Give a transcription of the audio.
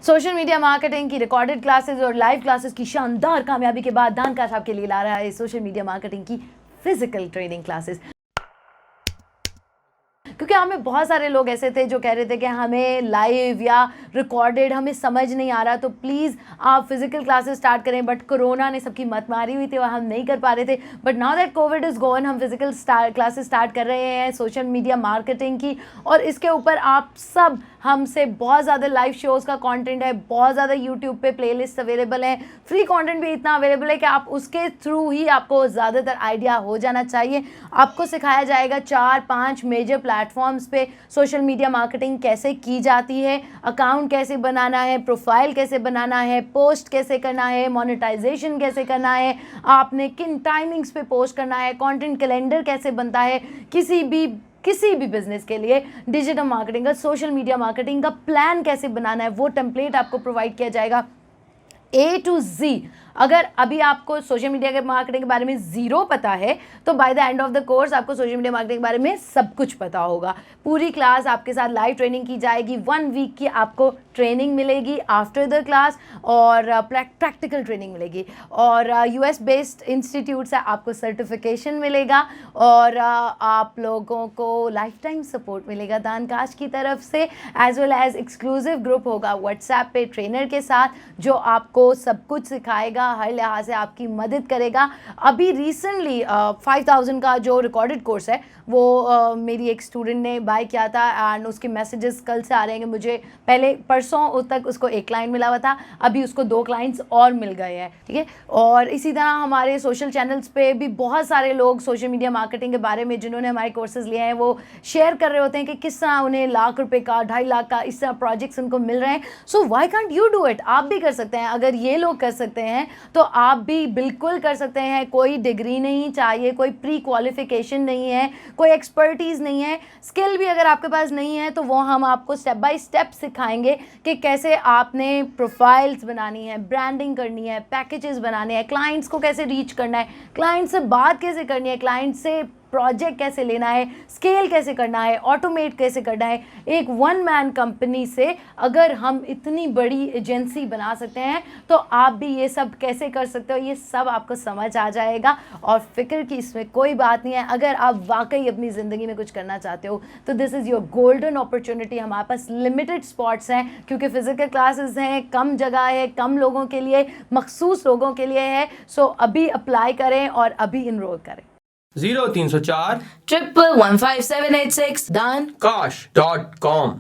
Social media marketing की recorded classes और live classes की शानदार कामयाबी के बाद दानकाश आपके लिए ला रहा है सोशल मीडिया मार्केटिंग की फिजिकल ट्रेनिंग क्लासेस। क्योंकि हमें बहुत सारे लोग ऐसे थे जो कह रहे थे कि हमें लाइव या रिकॉर्डेड हमें समझ नहीं आ रहा, तो प्लीज़ आप फिजिकल क्लासेस स्टार्ट करें। बट कोरोना ने सबकी मत मारी हुई थी और हम नहीं कर पा रहे थे। But now that Covid is gonna, हम फिजिकल क्लासेस स्टार्ट कर रहे हैं सोशल मीडिया मार्केटिंग की। और इसके ऊपर आप सब हमसे बहुत ज़्यादा लाइव शोज़ का कंटेंट है, बहुत ज़्यादा यूट्यूब पे प्लेलिस्ट अवेलेबल है, फ्री कंटेंट भी इतना अवेलेबल है कि आप उसके थ्रू ही आपको ज़्यादातर आइडिया हो जाना चाहिए। आपको सिखाया जाएगा 4-5 मेजर प्लेटफॉर्म्स पे सोशल मीडिया मार्केटिंग कैसे की जाती है, अकाउंट कैसे बनाना है, प्रोफाइल कैसे बनाना है, पोस्ट कैसे करना है, मोनेटाइजेशन कैसे करना है, आपने किन टाइमिंग्स पे पोस्ट करना है, कंटेंट कैलेंडर कैसे बनता है, किसी भी बिजनेस के लिए डिजिटल मार्केटिंग का, सोशल मीडिया मार्केटिंग का प्लान कैसे बनाना है, वो टेम्पलेट आपको प्रोवाइड किया जाएगा A to Z। अगर अभी आपको सोशल मीडिया के मार्केटिंग के बारे में ज़ीरो पता है तो by the end of the course आपको सोशल मीडिया मार्केटिंग के बारे में सब कुछ पता होगा। पूरी क्लास आपके साथ लाइव ट्रेनिंग की जाएगी, 1 वीक की आपको ट्रेनिंग मिलेगी आफ्टर द क्लास, और प्रैक्टिकल ट्रेनिंग मिलेगी, और US बेस्ड इंस्टीट्यूट से आपको सर्टिफिकेशन मिलेगा, और आप लोगों को लाइफ टाइम सपोर्ट मिलेगा दानकाश की तरफ से, as well as exclusive group होगा व्हाट्सएप पे ट्रेनर के साथ जो आपको सब कुछ सिखाएगा, हर लिहाज से आपकी मदद करेगा। अभी रिसेंटली 5000 का जो रिकॉर्डेड कोर्स है वो मेरी एक स्टूडेंट ने बाय किया था, एंड उसके मैसेजेस कल से आ रहे हैं कि मुझे पहले परसों तक उसको 1 क्लाइंट मिला हुआ था, अभी उसको 2 क्लाइंट्स और मिल गए हैं। ठीक है, और इसी तरह हमारे सोशल चैनल्स पे भी बहुत सारे लोग सोशल मीडिया मार्केटिंग के बारे में जिन्होंने हमारे कोर्सेज लिए हैं वो शेयर कर रहे होते हैं कि किस तरह उन्हें लाख रुपए का, 2.5 लाख का इस तरह प्रोजेक्ट्स उनको मिल रहे हैं। So why can't you do it? आप भी कर सकते हैं। अगर ये लोग कर सकते हैं तो आप भी बिल्कुल कर सकते हैं। कोई डिग्री नहीं चाहिए, कोई प्री क्वालिफिकेशन नहीं है, कोई एक्सपर्टीज़ नहीं है। स्किल भी अगर आपके पास नहीं है तो वो हम आपको स्टेप बाय स्टेप सिखाएंगे कि कैसे आपने प्रोफाइल्स बनानी है, ब्रांडिंग करनी है, पैकेजेस बनाने हैं, क्लाइंट्स को कैसे रीच करना है, क्लाइंट से बात कैसे करनी है, क्लाइंट से प्रोजेक्ट कैसे लेना है, स्केल कैसे करना है, ऑटोमेट कैसे करना है। एक 1 मैन कंपनी से अगर हम इतनी बड़ी एजेंसी बना सकते हैं तो आप भी ये सब कैसे कर सकते हो, ये सब आपको समझ आ जाएगा। और फिक्र की इसमें कोई बात नहीं है। अगर आप वाकई अपनी ज़िंदगी में कुछ करना चाहते हो तो this is your golden opportunity. हमारे पास लिमिटेड स्पॉट्स हैं क्योंकि फिजिकल क्लासेस हैं, कम जगह है, कम लोगों के लिए, मखसूस लोगों के लिए है। सो अभी अप्लाई करें और अभी इनरोल करें। 0304 1115786 daankash.com